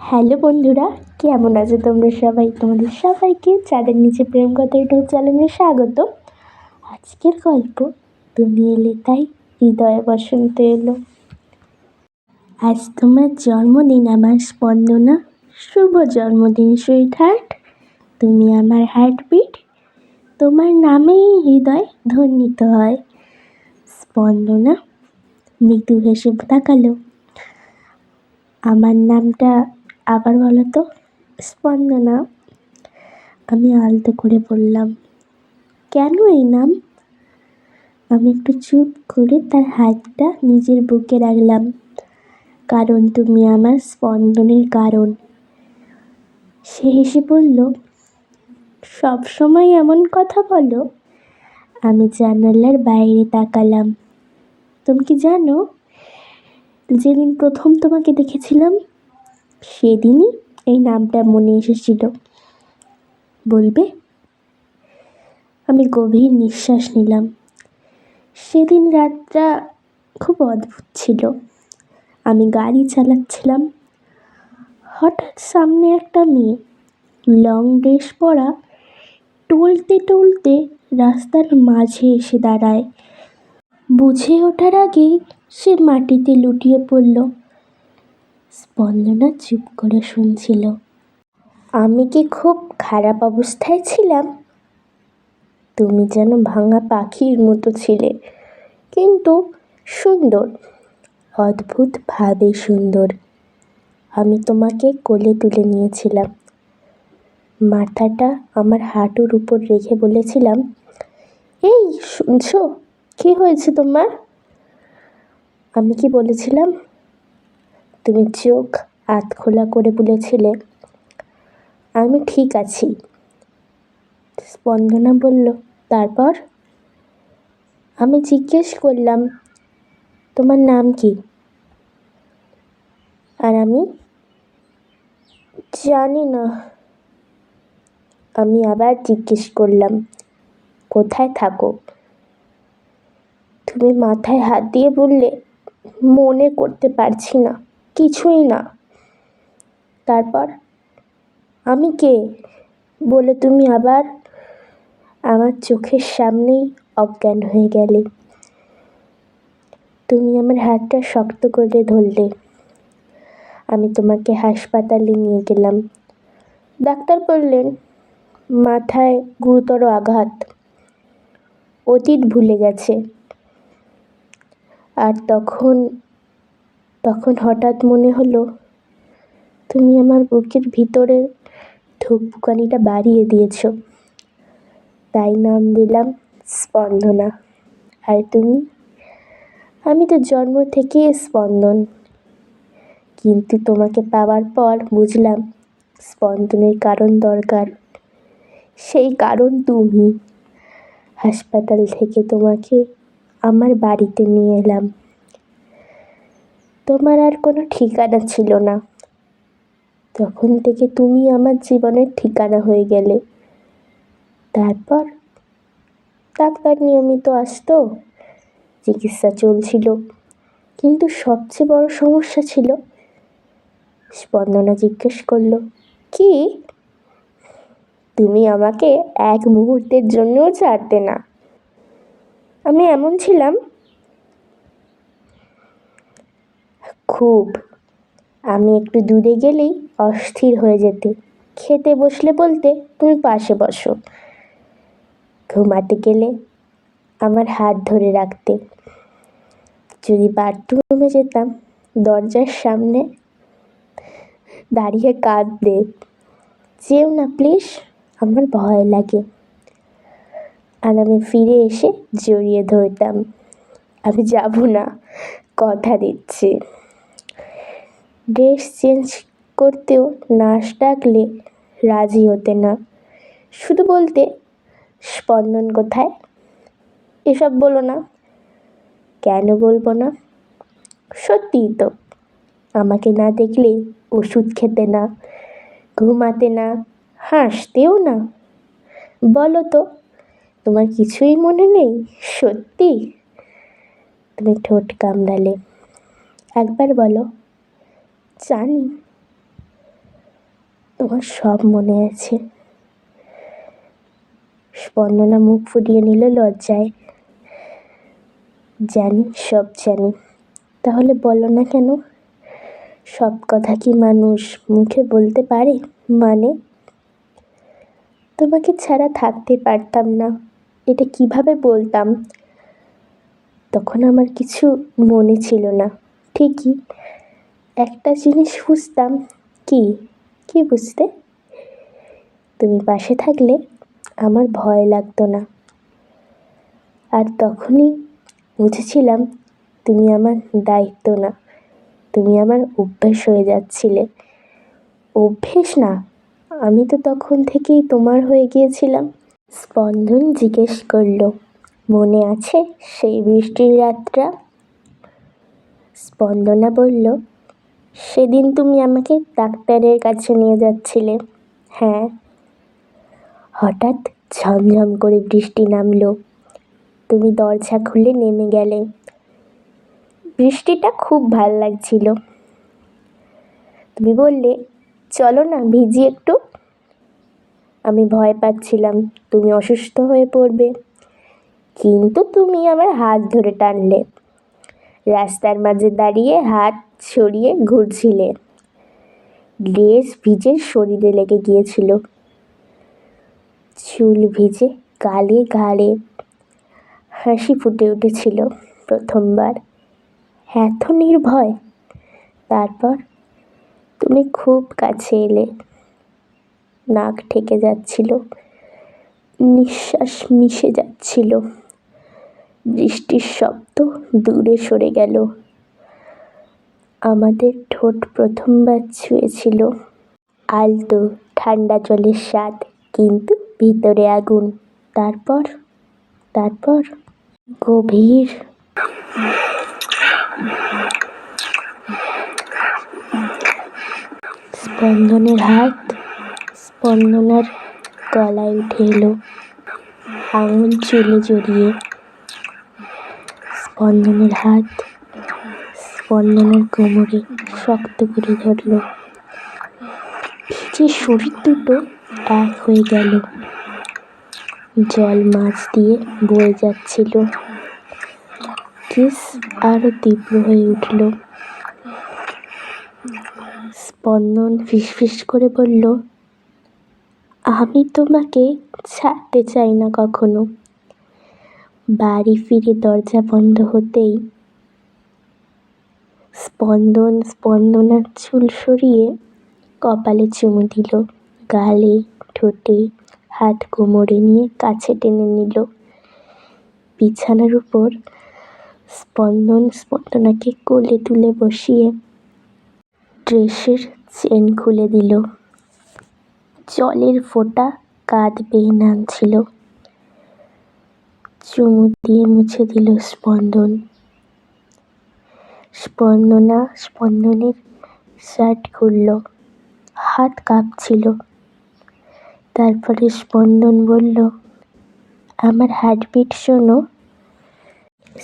Hello বন্ধুরা, কেমন আছো তোমরা সবাই? তোমাদের সবাইকে চাঁদের নিচে প্রেম কথা ইউটিউব চ্যানেলে স্বাগত। আজকের গল্প তুমি এলে তাই হৃদয়ে বসন্ত এলো। আজ তোমার জন্মদিন আমার স্পন্দনা। শুভ জন্মদিন সুইট হার্ট। তুমি আমার হার্টবিট। তোমার নামেই হৃদয় ধ্বনিত হয়। স্পন্দনা মৃদু হেসে তাকালো। আমার নামটা আবার বলো তো। স্পন্দনা। আমি আলতো করে বললাম, কেন এই নাম? আমি একটু চুপ করে তার হাতটা নিজের বুকে রাখলাম। কারণ তুমি আমার স্পন্দনের কারণ। সে হেসে বলল, সব সময় এমন কথা বলো? আমি জানালার বাইরে তাকালাম। তুমি কি জানো, যেদিন প্রথম তোমাকে দেখেছিলাম সেদিনই এই নামটা মনে এসেছিল। বলবে? আমি গভীর নিঃশ্বাস নিলাম। সেদিন রাতটা খুব অদ্ভুত ছিল। আমি গাড়ি চালাচ্ছিলাম। হঠাৎ সামনে একটা মেয়ে, লং ড্রেস পরা, টলতে টলতে রাস্তার মাঝে এসে দাঁড়ায়। বুঝে ওঠার আগেই সে মাটিতে লুটিয়ে পড়ল। স্পন্দনা চুপ করে শুনছিল। আমি কি খুব খারাপ অবস্থায় ছিলাম? তুমি যেন ভাঙা পাখির মতো ছিলে, কিন্তু সুন্দর, অদ্ভুতভাবে সুন্দর। আমি তোমাকে কোলে তুলে নিয়েছিলাম। মাথাটা আমার হাঁটুর উপর রেখে বলেছিলাম, এই শুনছো, কী হয়েছে তোমার? আমি কি বলেছিলাম? তুমি চোখ আধখোলা করে বলেছিলে, আমি ঠিক আছি। স্পন্দনা বলল, তারপর? আমি জিজ্ঞেস করলাম, তোমার নাম কি? আর আমি জানি না। আমি আবার জিজ্ঞেস করলাম, কোথায় থাকো? তুমি মাথায় হাত দিয়ে বললে, মনে করতে পারছি না, কিছুই না। তারপর আমি কে বলে তুমি আবার আমার চোখের সামনেই অজ্ঞান হয়ে গেলে। তুমি আমার হাতটা শক্ত করে ধরলে। আমি তোমাকে হাসপাতালে নিয়ে গেলাম। ডাক্তার বললেন, মাথায় গুরুতর আঘাত, অতীত ভুলে গেছে। আর তখন হঠাৎ মনে হলো, তুমি আমার বুকের ভিতরের ধুকপুকানিটা বাড়িয়ে দিয়েছ। তাই নাম দিলাম স্পন্দনা। আর তুমি? আমি তো জন্ম থেকেই স্পন্দন, কিন্তু তোমাকে পাওয়ার পর বুঝলাম স্পন্দনের কারণ দরকার। সেই কারণ তুমি। হাসপাতাল থেকে তোমাকে আমার বাড়িতে নিয়ে এলাম। তোমার আর কোনো ঠিকানা ছিল না। তখন থেকে তুমি আমার জীবনের ঠিকানা হয়ে গেলে। তারপর ডাক্তার নিয়মিত আসতো, চিকিৎসা চলছিল, কিন্তু সবচেয়ে বড় সমস্যা ছিল। স্পন্দনা জিজ্ঞেস করলো, কি? তুমি আমাকে এক মুহূর্তের জন্যও ছাড়তে না। আমি এমন ছিলাম? খুব। আমি একটু দূরে গেলেই অস্থির হয়ে যেতে। খেতে বসলে বলতে, তুমি পাশে বসো। ঘুমাতে গেলে আমার হাত ধরে রাখতে। যদি বাথরুমে যেতাম, দরজার সামনে দাঁড়িয়ে কাঁদতে, যেও না প্লিজ, আমার ভয় লাগে। আর আমি ফিরে এসে জড়িয়ে ধরতাম, আমি যাব না, কথা দিচ্ছি। ড্রেস চেঞ্জ করতেও নার্স ডাকলে রাজি হতে না, শুধু বলতে, স্পন্দন কোথায়? এসব বলো না। কেন বলবো না? সত্যিই তো। আমাকে না দেখলে ওষুধ খেতে না, ঘুমাতে না, হাসতেও না। বলো তো, তোমার কিছুই মনে নেই? সত্যি? তুমি ঠোঁট কামড়ালে। একবার বলো। জানি। আমার সব মনে আছে। স্পন্দনা মুখ ফুটিয়ে নিল লজ্জায়। জানি, সব জানি। তাহলে বলো না কেন? সব কথা কি মানুষ মুখে বলতে পারে? মানে তোমাকে ছাড়া থাকতে পারতাম না, এটা কিভাবে বলতাম? তখন আমার কিছু মনে ছিল না। ঠিকই একটা জিনিস বুঝতাম। কি কি বুঝতে? তুমি পাশে থাকলে আমার ভয় লাগতো না। আর তখনই বুঝেছিলাম তুমি আমার দায়িত্ব না, তুমি আমার অভ্যেস হয়ে যাচ্ছিলে। অভ্যেস না, আমি তো তখন থেকেই তোমার হয়ে গিয়েছিলাম। স্পন্দন জিজ্ঞেস করল, মনে আছে সেই বৃষ্টির রাতটা? স্পন্দনা বলল, সেদিন তুমি আমাকে ডাক্তারের কাছে নিয়ে যাচ্ছিলে। হ্যাঁ। হঠাৎ ঝমঝম করে বৃষ্টি নামলো, তুমি দরজা খুলে নেমে গেলে। বৃষ্টিটা খুব ভাল লাগছিল। তুমি বললে, চলো না ভিজি একটু। আমি ভয় পাচ্ছিলাম তুমি অসুস্থ হয়ে পড়বে, কিন্তু তুমি আমার হাত ধরে টানলে। রাস্তার মাঝে দাঁড়িয়ে হাত ছড়িয়ে ঘুরছিলে। ড্রেস ভিজে শরীরে লেগে গিয়েছিল, চুল ভিজে গালে ঘাড়ে। হাসি ফুটে উঠেছিল প্রথমবার, এত নির্ভয়। তারপর তুমি খুব কাছে এলে, নাক ঠেকে যাচ্ছিল, নিঃশ্বাস মিশে যাচ্ছিল। বৃষ্টির শব্দ দূরে সরে গেল। আমাদের ঠোঁট প্রথমবার ছুঁয়েছিল। আলতো ঠান্ডা জলের স্বাদ, কিন্তু ভিতরে আগুন। তারপর তারপর গভীর স্পন্দনের হাত স্পন্দনার গলায় উঠে এলো, আঙুল চুলে জড়িয়ে। স্পন্দনের হাত স্পন্দনার কোমরে শক্ত করে ধরল। ভিজে শরীর দুটো এক হয়ে গেল, জল মাছ দিয়ে বয়ে যাচ্ছিল। কিস আরো তীব্র হয়ে উঠল। স্পন্দন ফিসফিস করে বলল, আমি তোমাকে ছাড়তে চাই না কখনো। বাড়ি ফিরে দরজা বন্ধ হতেই স্পন্দন স্পন্দনার চুল সরিয়ে কপালে চুমু দিল, গালে ঠোঁটে, হাত কোমরে নিয়ে কাছে টেনে নিল। বিছানার উপর স্পন্দন স্পন্দনাকে কোলে তুলে বসিয়ে ড্রেসের চেন খুলে দিল। জলের ফোঁটা কাঁধ বেয়ে নামছিল, চুমু দিয়ে মুছে দিল স্পন্দন। স্পন্দনা স্পন্দনের শার্ট খুলল, হাত কাঁপছিল। তারপরে স্পন্দন বলল, আমার হার্টবিট শোনো।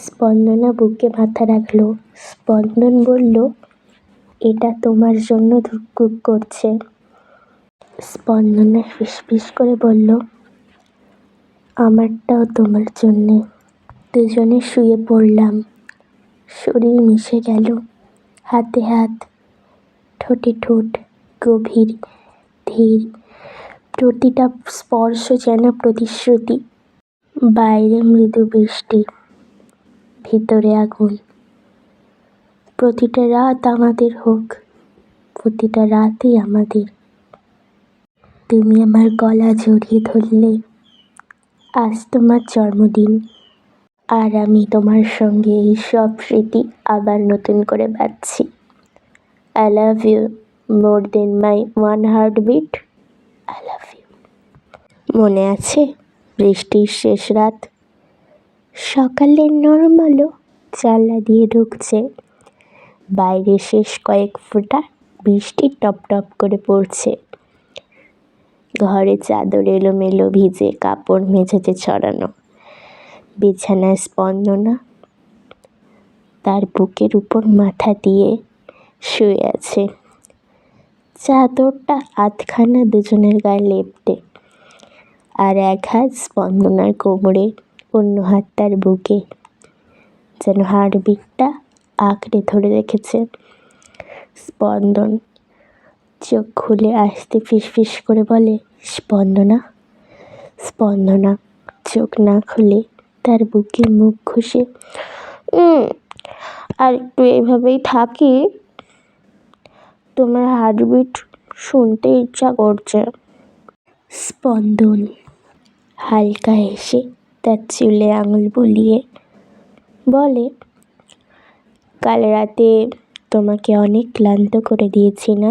স্পন্দনা বুকে মাথা রাখল। স্পন্দন বলল, এটা তোমার জন্য ধুকপুক করছে। স্পন্দনা ফিসফিস করে বলল, আমারটাও তোমার জন্যে। দুজনে শুয়ে পড়লাম, শরীর মিশে গেল, হাতে হাত, ঠোঁটে ঠোঁট, গভীর ধীর। প্রতিটা স্পর্শ যেন প্রতিশ্রুতি। বাইরে মৃদু বৃষ্টি, ভিতরে আগুন। প্রতিটা রাত আমাদের হোক, প্রতিটা রাতই আমাদের। তুমি আমার গলা জড়িয়ে ধরলে। আজ তোমার জন্মদিন, আর আমি তোমার সঙ্গে এই সব স্মৃতি আবার নতুন করে বাঁধছি। I love you more than my one heartbeat. I love you. মনে আছে বৃষ্টির শেষ রাত? সকালের নরম আলো জানলা দিয়ে ঢুকছে, বাইরে শেষ কয়েক ফোঁটা বৃষ্টি টপ টপ করে পড়ছে। ঘরে চাদর এলোমেলো ভিজে কাপড় মেঝেতে ছড়ানো। বিছানায় স্পন্দনা তার বুকের উপর মাথা দিয়ে শুয়ে আছে। চাদরটা আধখানা দুজনের গায়ে লেপ্টে, আর এক হাত স্পন্দনার কোমরে, অন্য হাত তার বুকে, যেন হার্টবিটটা আঁকড়ে ধরে রেখেছে। স্পন্দন চোখ খুলে আসতে ফিসফিস করে বলে, স্পন্দনা। স্পন্দনা চোখ না খুলে তার বুকে মুখ ঘষে, আর একটু এইভাবেই থাকি, তোমার হার্টবিট শুনতে ইচ্ছা করছে। স্পন্দন হালকা হেসে তার চুলে আঙুল বুলিয়ে বলে, কাল রাতে তোমাকে অনেক ক্লান্ত করে দিয়েছি না?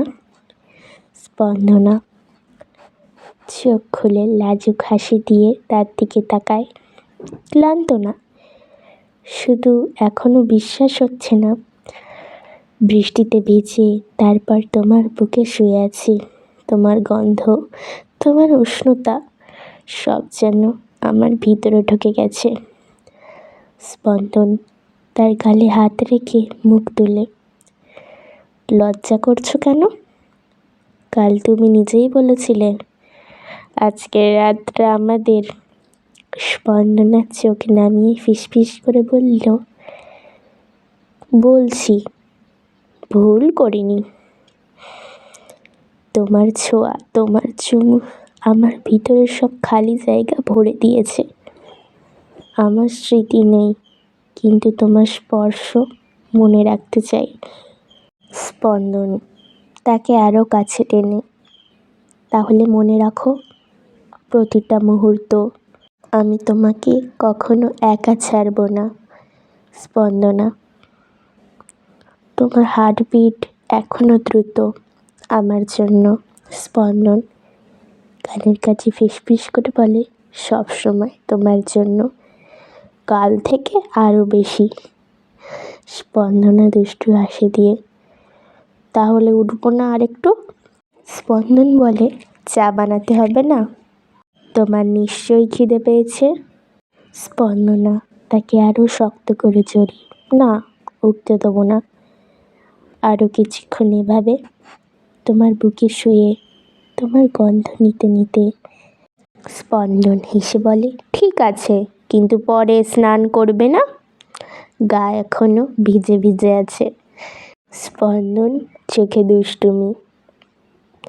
স্পন্দনা চোখ খুলে লাজুক হাসি দিয়ে তার দিকে তাকায়। ক্লান্ত না, শুধু এখনো বিশ্বাস হচ্ছে না বৃষ্টিতে ভিজে তারপর তোমার বুকে শুয়ে আছি। তোমার গন্ধ, তোমার উষ্ণতা সব যেন আমার ভিতরে ঢুকে গেছে। স্পন্দন তার গালে হাত রেখে মুখ তুলে, লজ্জা করছো কেন? কাল তুমি নিজেই বলেছিলে আজকের রাতটা আমাদের। স্পন্দনা চোখ নামিয়ে ফিসফিস করে বলল, বলছি, ভুল করিনি। তোমার ছোঁয়া, তোমার চুমু আমার ভিতরের সব খালি জায়গা ভরে দিয়েছে। আমার স্মৃতি নেই, কিন্তু তোমার স্পর্শ মনে রাখতে চাই। স্পন্দন তাকে আরও কাছে টেনে, তাহলে মনে রাখো, প্রতিটা মুহূর্ত আমি তোমাকে কখনো একা ছাড়ব না। স্পন্দনা, তোমার হার্টবিট এখনো দ্রুত আমার জন্য। স্পন্দন কানের কাছে ফিসফিস করে বলে, সব সময় তোমার জন্য, কাল থেকে আরও বেশি। স্পন্দনা দুষ্টু হাসি দিয়ে, তাহলে উঠবো না আরেকটু? স্পন্দন বলে, চা বানাতে হবে না? তোমার নিশ্চয়ই খিদে পেয়েছে। স্পন্দনা তাকে আরও শক্ত করে জড়িয়ে, না, উঠতে দেবো না। আরও কিছুক্ষণ এভাবে তোমার বুকে শুয়ে তোমার গন্ধ নিতে নিতে। স্পন্দন হেসে বলে, ঠিক আছে, কিন্তু পরে স্নান করবে না? গা এখনো ভিজে ভিজে আছে। স্পন্দন চোখে দুষ্টুমি,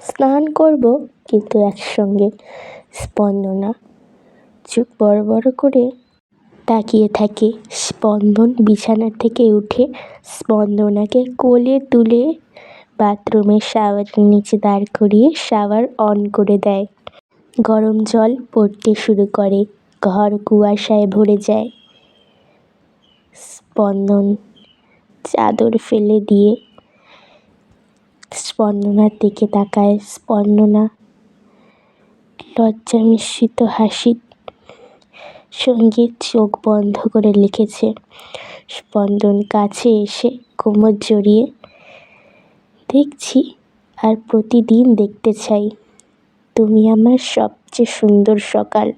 স্নান করব, কিন্তু একসঙ্গে। স্পন্দনা চোখ বড় বড় করে তাকিয়ে থাকে। স্পন্দন বিছানার থেকে উঠে স্পন্দনাকে কোলে তুলে বাথরুমের শাওয়ারের নিচে দাঁড় করিয়ে শাওয়ার অন করে দেয়। গরম জল পড়তে শুরু করে, ঘর কুয়াশায় ভরে যায়। স্পন্দন চাদর ফেলে দিয়ে স্পন্দনার দিকে তাকায়। স্পন্দনা লজ্জা মিশ্রিত হাসির সঙ্গে চোখ বন্ধ করে লিখেছে। স্পন্দন কাছে এসে কোমর জড়িয়ে, দেখছি আর প্রতিদিন দেখতে চাই, তুমি আমার সবচেয়ে সুন্দর সকাল।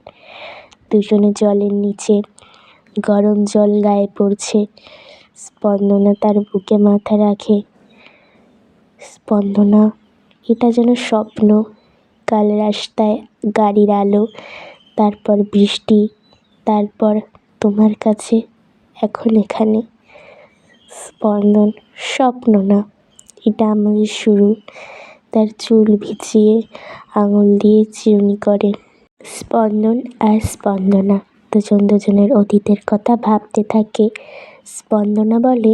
দুজনে জলের নিচে, গরম জল গায়ে পড়ছে। স্পন্দনা তার বুকে মাথা রাখে। স্পন্দনা, এটা যেন স্বপ্ন। কাল রাস্তায় গাড়ির আলো, তারপর বৃষ্টি, তারপর তোমার কাছে, এখন এখানে। স্পন্দন, স্বপ্ন না, এটা আমাদের শুরু। তার চুল ভিজিয়ে আঙুল দিয়ে চিরুনি করে। স্পন্দন আর স্পন্দনা দুজন দুজনের অতীতের কথা ভাবতে থাকে। স্পন্দনা বলে,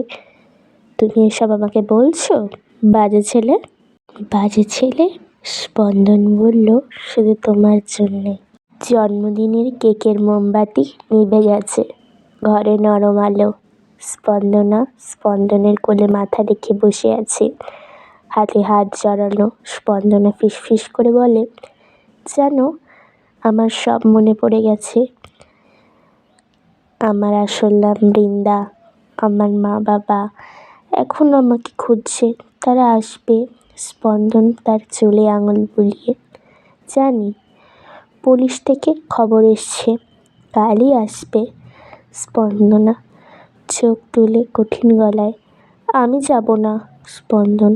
তুমি এসব আমাকে বলছো, বাজে ছেলে? বাজে ছেলে? স্পন্দন বলল, শুধু তোমার জন্যে। জন্মদিনের কেকের মোমবাতি নিভে গেছে, ঘরে নরম আলো। স্পন্দনা স্পন্দনের কোলে মাথা রেখে বসে আছে, হাতে হাত জড়ানো। স্পন্দনা ফিসফিস করে বলে, জানো, আমার সব মনে পড়ে গেছে। আমার আসল নাম বৃন্দা। আমার মা বাবা এখনও আমাকে খুঁজছে, তারা আসবে। স্পন্দন তার চুলে আঙুল বুলিয়ে, জানি, পুলিশ থেকে খবর এসছে, কালই আসবে। স্পন্দনা চোখ তুলে কঠিন গলায়, আমি যাব না। স্পন্দন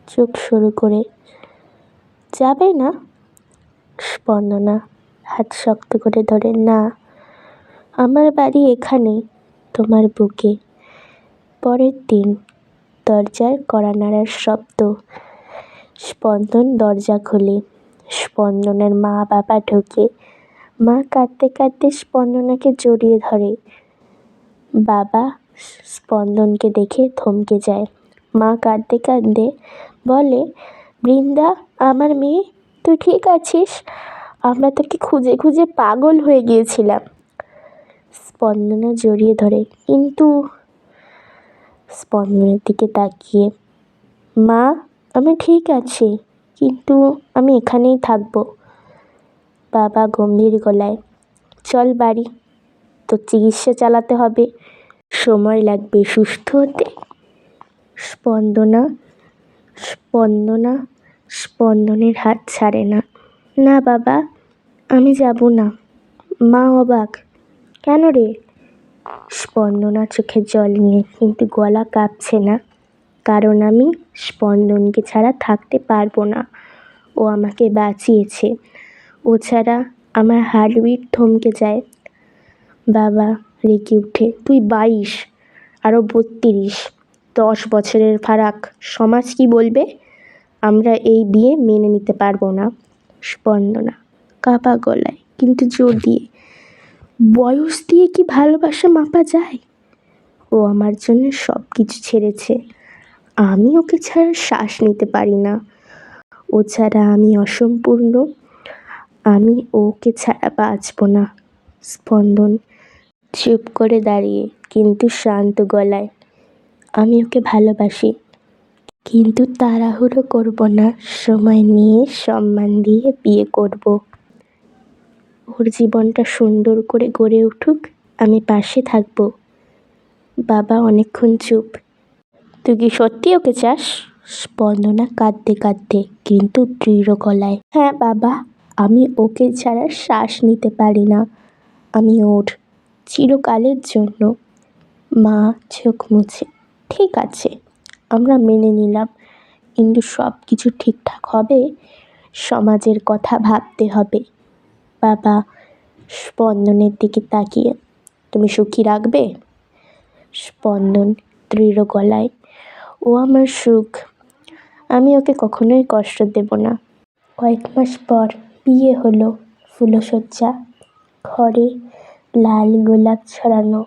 চোখ সরু করে যাবে না? স্পন্দনা হাত শক্ত করে ধরে, না, আমার বাড়ি এখানে, তোমার বুকে। পরের দিন দরজার কড়া নাড়ার শব্দ। স্পন্দন দরজা খোলে। স্পন্দনের মা বাবা ঢোকে। মা কাঁদতে কাঁদতে স্পন্দনাকে জড়িয়ে ধরে। বাবা স্পন্দনকে দেখে থমকে যায়। মা কাঁদতে কাঁদতে বলে, বৃন্দা, আমার মেয়ে, তুই ঠিক আছিস? আমরা তোকে খুঁজে খুঁজে পাগল হয়ে গিয়েছিলাম। স্পন্দনা জড়িয়ে ধরে, কিন্তু স্পন্দনের দিকে তাকিয়ে, মা, আমি ঠিক আছি, কিন্তু আমি এখানেই থাকবো। বাবা গম্ভীর গলায়, চল বাড়ি, তোর চিকিৎসা চালাতে হবে, সময় লাগবে সুস্থ হতে। স্পন্দনা স্পন্দনা স্পন্দনের হাত ছাড়ে না। না বাবা, আমি যাব না। মা অবাক, কেন রে? স্পন্দনা চোখে জল নিয়ে, কিন্তু গলা কাঁপছে না। কারণ আমি স্পন্দনকে ছাড়া থাকতে পারবো না। ও আমাকে বাঁচিয়েছে। ও ছাড়া আমার হার্টবিট থমকে যায়। বাবা রেগে উঠে, তুই 22, আরও 32, 10 বছরের ফারাক, সমাজ কি বলবে? আমরা এই বিয়ে মেনে নিতে পারবো না। স্পন্দনা কাঁপা গলায়, কিন্তু জোর দিয়ে, বয়স দিয়ে কি ভালোবাসা মাপা যায়? ও আমার জন্য সব কিছু ছেড়েছে, আমি ওকে ছাড়া শ্বাস নিতে পারি না। ও ছাড়া আমি অসম্পূর্ণ, আমি ওকে ছাড়া বাঁচব না। স্পন্দন চুপ করে দাঁড়িয়ে, কিন্তু শান্ত গলায়, আমি ওকে ভালোবাসি, কিন্তু তাড়াহুড়ো করব না, সময় নিয়ে সম্মান দিয়ে বিয়ে করব। ওর জীবনটা সুন্দর করে গড়ে উঠুক, আমি পাশে থাকব। বাবা অনেকক্ষণ চুপ। তুই কি সত্যি ওকে চাস? স্পন্দনা কাঁদতে কাঁদতে, কিন্তু দৃঢ় গলায়, হ্যাঁ বাবা, আমি ওকে ছাড়া শ্বাস নিতে পারি না, আমি ওর, চিরকালের জন্য। মা চোখ মুছে, ঠিক আছে, আমরা মেনে নিলাম, কিন্তু সব কিছু ঠিকঠাক হবে, সমাজের কথা ভাবতে হবে। বাবা স্পন্দনের দিকে তাকিয়ে, তুমি সুখী রাখবে? স্পন্দন দৃঢ় গলায়, ও আমার সুখ, আমি ওকে কখনোই কষ্ট দেব না। কয়েক মাস পর বিয়ে হলো। ফুলশয্যা, ঘরে লাল গোলাপ ছড়ানো,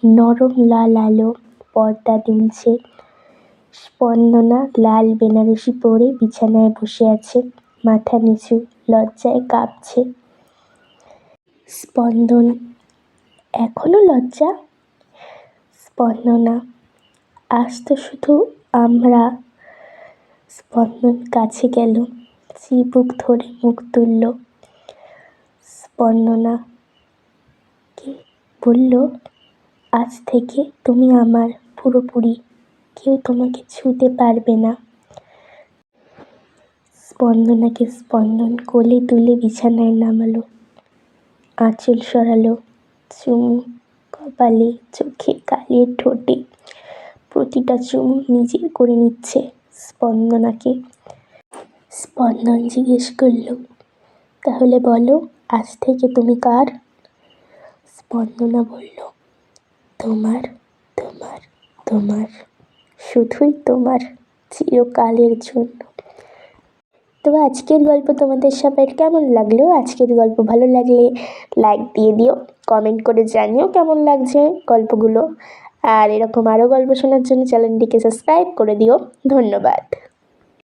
নরম লাল আলো, পর্দা দুলছে। স্পন্দনা লাল বেনারসি পরে বিছানায় বসে আছে, মাথা নিচু, লজ্জায় কাঁপছে। স্পন্দন, এখনো লজ্জা? স্পন্দনা, আজ তো শুধু আমরা। স্পন্দন কাছে গেল, চিবুক ধরে মুখ তুলল। স্পন্দনা কে বলল, আজ থেকে তুমি আমার পুরোপুরি, কেউ তোমাকে ছুঁতে পারবে না। স্পন্দনাকে স্পন্দন কোলে তুলে বিছানায় নামালো, আঁচল সরালো, চুমু কপালে, চোখে, গালে, ঠোঁটে, প্রতিটা চুমু নিজের করে নিচ্ছে স্পন্দনাকে। স্পন্দন জিজ্ঞেস করল, তাহলে বলো, আজ থেকে তুমি কার? স্পন্দনা বলল, তোমার, তোমার, তোমার, শুধুই তোমার, চিরকালের জন্য। তো আজকের গল্প তোমাদের সবার কেমন লাগলো? আজকের গল্প ভালো লাগলে লাইক দিয়ে দিও, কমেন্ট করে জানিও কেমন লাগছে গল্পগুলো। আর এরকম আরও গল্প শোনার জন্য চ্যানেলটিকে সাবস্ক্রাইব করে দিও। ধন্যবাদ।